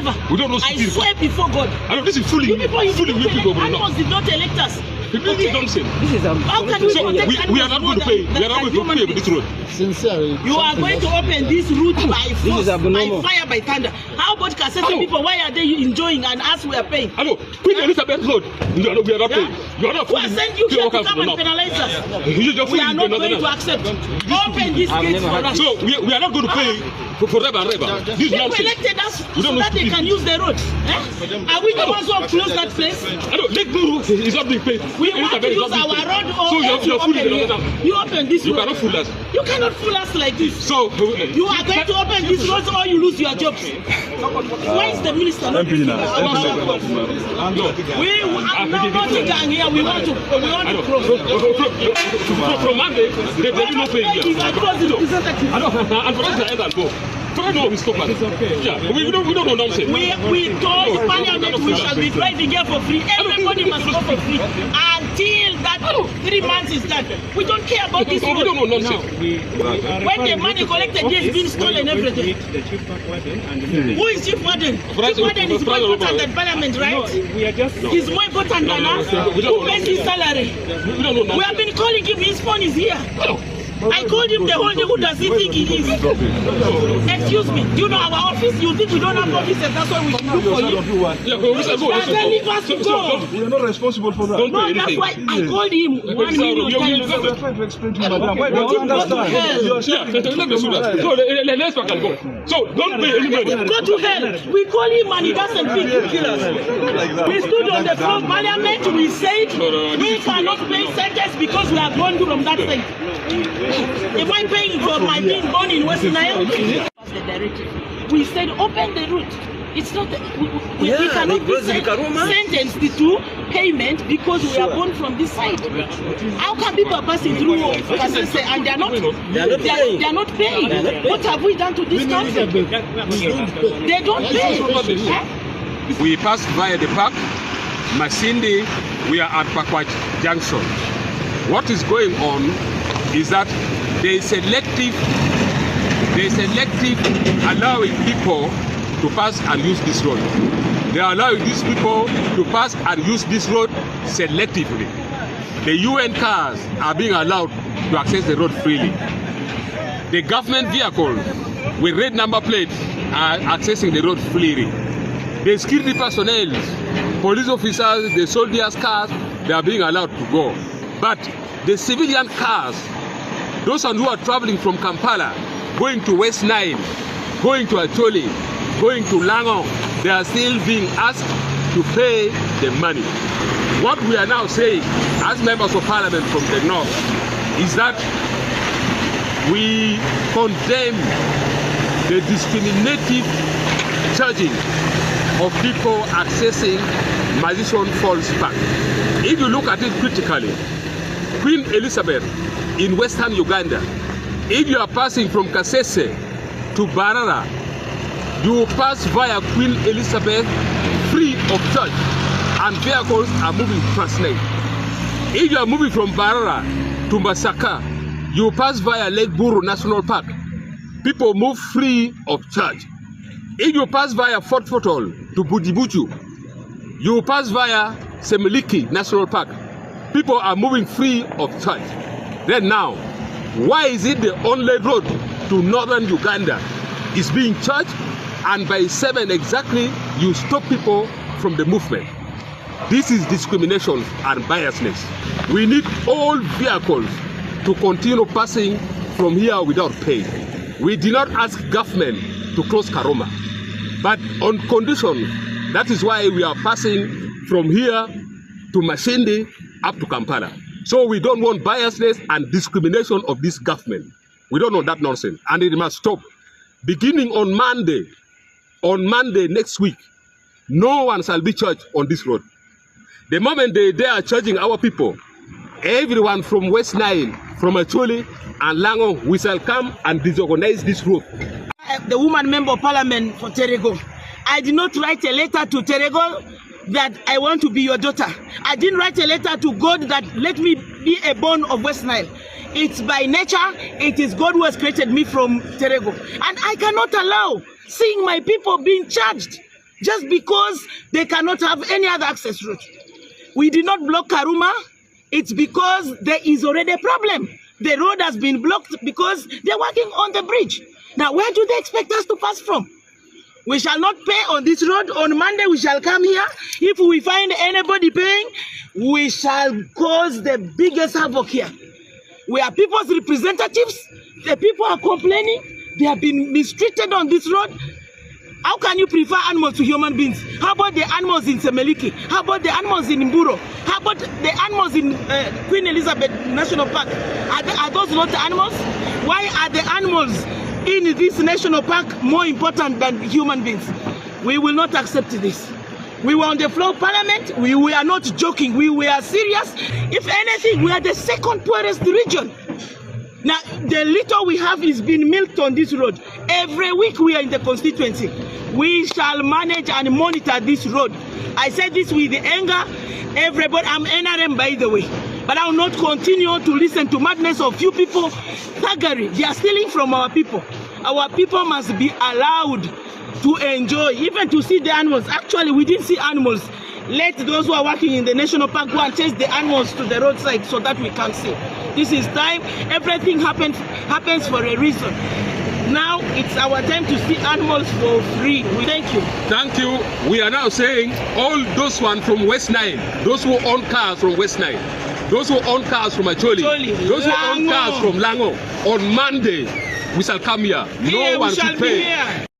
Never. We don't know. I swear before God. I know this is fooling. Fooling you people. Animals did not elect us. This is nonsense. How can we protect we are not going to pay. We are not going to pay for this road. Sincerely. You are going to open this route by force, by fire, by thunder. How about Kasese people? Why are they enjoying and us we are paying? Hello, Queen Elizabeth Road. We are not paying. You are not. Who has sent you here to come and penalize us? We are not going to accept. Open this gate for us. So we are not going to pay forever and ever. This they elected us so that they can use the road. Are we the ones who have closed that place? Hello, Lake Guru is not being paid. We want to use our road or you open this road. You cannot fool us. You cannot fool us like this. So you are going to open this road or you lose your jobs. Why is the minister not doing our job? We have nothing down here. We want to close. From Monday, they will not pay here. And for us to end and go. No, we stop it. Okay. Yeah, we don't know nonsense. We told Parliament we shall be driving here for free. Everybody must go for free until that 3 months is done. We don't care about this. We don't know nonsense. When the money collected has been stolen, everything. Who is Chief Warden? Chief Warden is more important than Parliament, right? He's more important than us. Who pays his salary? We have been calling him. His phone is here. I called him the whole day. Who does he think he is? Excuse me. Do you know our office? You think we don't have offices? That's why we should do for you. Then leave us to go. We are not responsible for that. No, that's why I called him 1 million times. We are trying to explain to you, madam. Why don't you understand? Let's back and go. So don't pay anybody. Go to hell. We call him and he doesn't pick. We stood on the floor of Parliament. We said we cannot pay sentence because we are gone from that thing. Am I paying for my being born in West Nile? We said open the route. It's not we cannot be sentenced to payment because we are born from this side. How can people passing through Kasese and they are not paying? What have we done to this country? They don't pay. We passed via the park, Masindi. We are at Pakwach Junction. What is going on is that they selective allowing people to pass and use this road. They are allowing these people to pass and use this road selectively. The UN cars are being allowed to access the road freely. The government vehicles with red number plates are accessing the road freely. The security personnel, police officers, the soldiers' cars, they are being allowed to go. But the civilian cars, those who are traveling from Kampala, going to West Nile, going to Acholi, going to Lango, they are still being asked to pay the money. What we are now saying, as members of Parliament from the North, is that we condemn the discriminative charging of people accessing Magician Falls Park. If you look at it critically, Queen Elizabeth in Western Uganda, if you are passing from Kasese to Barara, you pass via Queen Elizabeth free of charge, and vehicles are moving transnet. If you are moving from Barara to Masaka, you pass via Lake Buru National Park. People move free of charge. If you pass via Fort Fotol to Bujibuchu, you pass via Semiliki National Park. People are moving free of charge. Then now, why is it the only road to northern Uganda is being charged, and by 7 exactly you stop people from the movement? This is discrimination and biasness. We need all vehicles to continue passing from here without pay. We did not ask government to close Karoma, but on condition. That is why we are passing from here to Mashindi up to Kampala. So we don't want biasness and discrimination of this government. We don't want that nonsense, and it must stop. Beginning on Monday next week, no one shall be charged on this road. The moment they are charging our people, everyone from West Nile, from Acholi and Lango, we shall come and disorganize this road. The woman member of Parliament for Terego, I did not write a letter to Terego that I want to be your daughter. I didn't write a letter to God that let me be a born of West Nile. It's by nature, it is God who has created me from Terego. And I cannot allow seeing my people being charged just because they cannot have any other access route. We did not block Karuma. It's because there is already a problem. The road has been blocked because they're working on the bridge. Now, where do they expect us to pass from? We shall not pay on this road. On Monday, we shall come here. If we find anybody paying, we shall cause the biggest havoc here. We are people's representatives. The people are complaining. They have been mistreated on this road. How can you prefer animals to human beings? How about the animals in Semeliki? How about the animals in Mburo? How about the animals in Queen Elizabeth National Park? Are those not animals? Why are the animals in this national park more important than human beings? We will not accept this. We were on the floor of parliament. We were not joking. We were serious. If anything, we are the second poorest region. Now, the little we have is being milked on this road. Every week we are in the constituency. We shall manage and monitor this road. I said this with the anger. Everybody, I'm NRM by the way. But I will not continue to listen to madness of few people. Thuggery, they are stealing from our people. Our people must be allowed to enjoy, even to see the animals. Actually, we didn't see animals. Let those who are working in the national park go and chase the animals to the roadside so that we can see. This is time. Everything happens for a reason. Now it's our time to see animals for free. Thank you. Thank you. We are now saying all those one from West Nile, those who own cars from West Nile, those who own cars from Acholi, those who own cars from Lango, on Monday we shall come here. No one should pay.